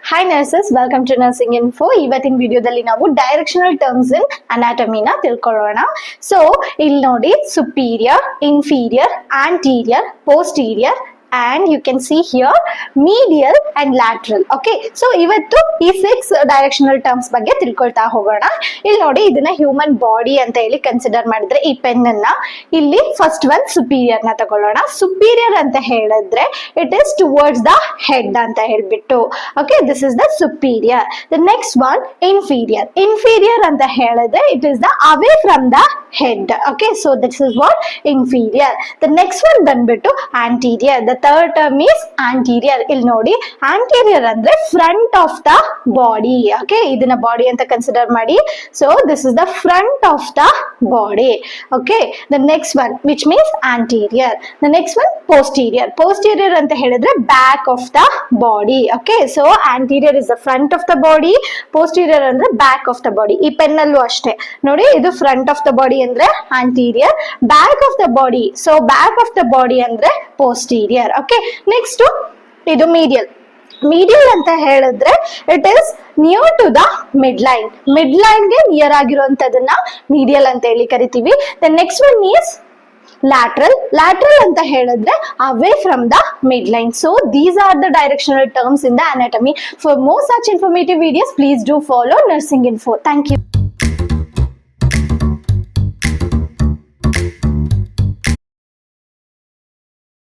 Hi nurses, welcome to Nursing Info. ಇವತ್ತಿನ ವಿಡಿಯೋದಲ್ಲಿ ನಾವು ಡೈರೆಕ್ಷನಲ್ ಟರ್ಮ್ಸ್ ಇನ್ ಅನಾಟಮಿನ ತಿಳ್ಕೊಳ್ಳೋಣ. ಸೊ ಇಲ್ಲಿ ನೋಡಿ superior, inferior, anterior, posterior and you can see here medial and lateral. Okay, so ಇವತ್ತು ಈ 6 ಡೈರೆಕ್ಷನಲ್ ಟರ್ಮ್ಸ್ ಬಗ್ಗೆ ತಿಳ್ಕೊಳ್ತಾ ಹೋಗೋಣ. ಇಲ್ಲಿ ನೋಡಿ ಇದನ್ನ ಹ್ಯೂಮನ್ ಬಾಡಿ ಅಂತ ಹೇಳಿ ಕನ್ಸಿಡರ್ ಮಾಡಿದ್ರೆ ಈ ಪೆನ್ ಅನ್ನ ಇಲ್ಲಿ ಫಸ್ಟ್ ಒನ್ ಸುಪೀರಿಯರ್ ನ ತಗೊಳ್ಳೋಣ. ಸುಪೀರಿಯರ್ ಅಂತ ಹೇಳಿದ್ರೆ it is towards the head ಅಂತ ಹೇಳ್ಬಿಟ್ಟು. Okay, this is the superior. The next one inferior. Inferior ಅಂತ ಹೇಳಿದ್ರೆ it is the away from the head. Okay, so this is what inferior. The next one ಬಂದ್ಬಿಟ್ಟು anterior. The third term is anterior. ಇಲ್ಲಿ ನೋಡಿ anterior ಅಂದ್ರೆ front of the body. Okay, ಇದನ್ನ body ಅಂತ consider ಮಾಡಿ. So this is the front of the body. Okay, the next one which means anterior. The next one posterior. Posterior ಅಂತ ಹೇಳಿದ್ರೆ back of the body. Okay, so anterior is the front of the body, posterior ಅಂದ್ರೆ back of the body. ಈ pen ಅಲ್ಲೂ ಅಷ್ಟೇ ನೋಡಿ, ಇದು front of the body ಅಂದ್ರೆ anterior, back of the body, so back of the body ಅಂದ್ರೆ posterior. Okay, next ಇದು medial. Medial ಅಂತ ಹೇಳಿದ್ರೆ it is near to the midline. Mid line ಗೆ ನಿಯರ್ ಆಗಿರುವಂತದನ್ನ ಮೀಡಿಯಲ್ ಅಂತ ಹೇಳಿ ಕರಿತೀವಿ. The next one is lateral. Lateral ಅಂತ ಹೇಳಿದ್ರೆ away from the midline. So these are the directional terms in the anatomy. For more such informative videos, please do follow Nursing Info. Thank you.